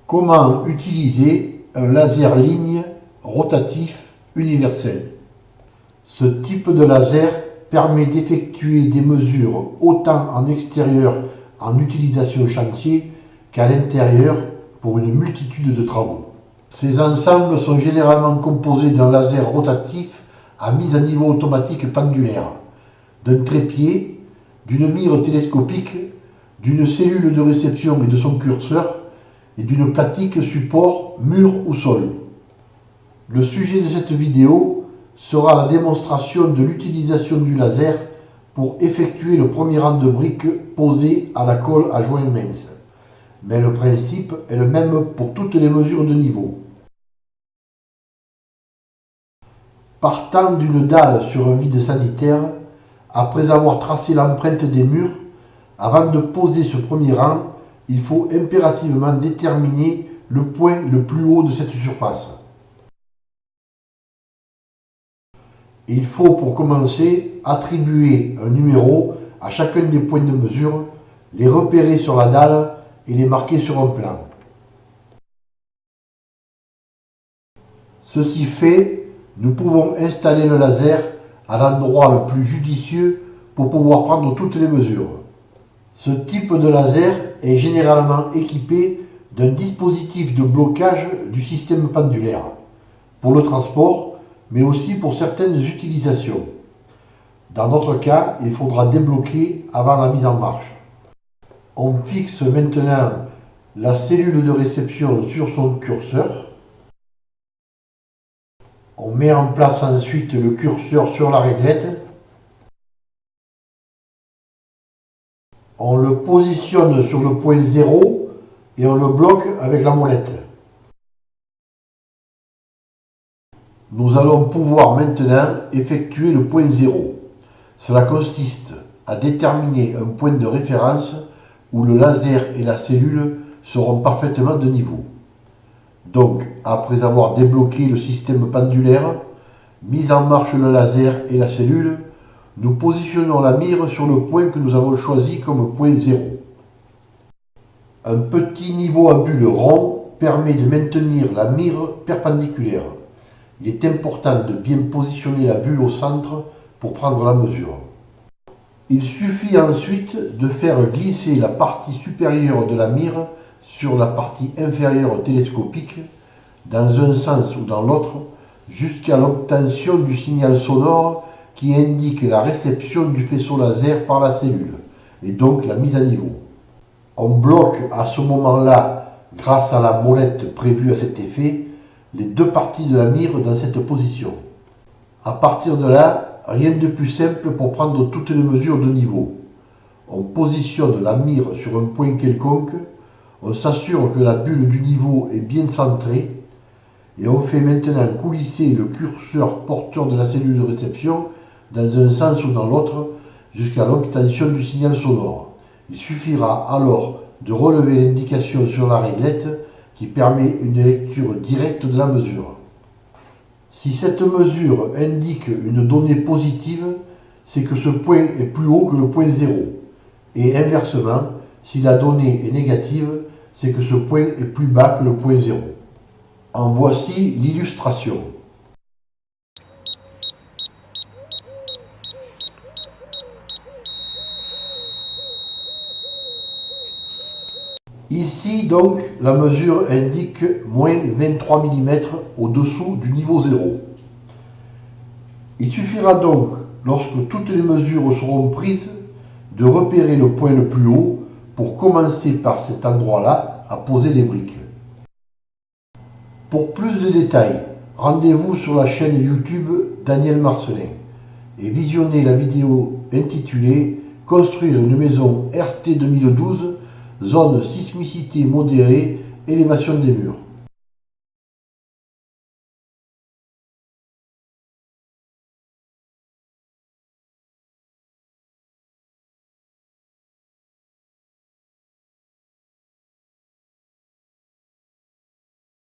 Comment utiliser un laser ligne rotatif universel? Ce type de laser permet d'effectuer des mesures autant en extérieur en utilisation chantier qu'à l'intérieur pour une multitude de travaux. Ces ensembles sont généralement composés d'un laser rotatif à mise à niveau automatique pendulaire, d'un trépied, d'une mire télescopique, d'une cellule de réception et de son curseur, et d'une platique support mur ou sol. Le sujet de cette vidéo sera la démonstration de l'utilisation du laser pour effectuer le premier rang de briques posées à la colle à joint mince. Mais le principe est le même pour toutes les mesures de niveau. Partant d'une dalle sur un vide sanitaire, après avoir tracé l'empreinte des murs, avant de poser ce premier rang, il faut impérativement déterminer le point le plus haut de cette surface. Il faut pour commencer attribuer un numéro à chacun des points de mesure, les repérer sur la dalle et les marquer sur un plan. Ceci fait, nous pouvons installer le laser à l'endroit le plus judicieux pour pouvoir prendre toutes les mesures. Ce type de laser est généralement équipé d'un dispositif de blocage du système pendulaire, pour le transport, mais aussi pour certaines utilisations. Dans notre cas, il faudra débloquer avant la mise en marche. On fixe maintenant la cellule de réception sur son curseur. On met en place ensuite le curseur sur la réglette. On le positionne sur le point 0 et on le bloque avec la molette. Nous allons pouvoir maintenant effectuer le point 0. Cela consiste à déterminer un point de référence où le laser et la cellule seront parfaitement de niveau. Donc, après avoir débloqué le système pendulaire, mis en marche le laser et la cellule, nous positionnons la mire sur le point que nous avons choisi comme point 0. Un petit niveau à bulle rond permet de maintenir la mire perpendiculaire. Il est important de bien positionner la bulle au centre pour prendre la mesure. Il suffit ensuite de faire glisser la partie supérieure de la mire sur la partie inférieure télescopique dans un sens ou dans l'autre jusqu'à l'obtention du signal sonore qui indique la réception du faisceau laser par la cellule et donc la mise à niveau. On bloque à ce moment-là, grâce à la molette prévue à cet effet, les deux parties de la mire dans cette position. À partir de là, rien de plus simple pour prendre toutes les mesures de niveau. On positionne la mire sur un point quelconque, on s'assure que la bulle du niveau est bien centrée et on fait maintenant coulisser le curseur porteur de la cellule de réception dans un sens ou dans l'autre jusqu'à l'obtention du signal sonore. Il suffira alors de relever l'indication sur la réglette qui permet une lecture directe de la mesure. Si cette mesure indique une donnée positive, c'est que ce point est plus haut que le point 0. Et inversement, si la donnée est négative, c'est que ce point est plus bas que le point 0. En voici l'illustration. Ici donc, la mesure indique moins 23 mm au-dessous du niveau 0. Il suffira donc, lorsque toutes les mesures seront prises, de repérer le point le plus haut pour commencer par cet endroit-là à poser les briques. Pour plus de détails, rendez-vous sur la chaîne YouTube Daniel Marcelin et visionnez la vidéo intitulée « Construire une maison RT 2012 zone sismicité modérée, élévation des murs ».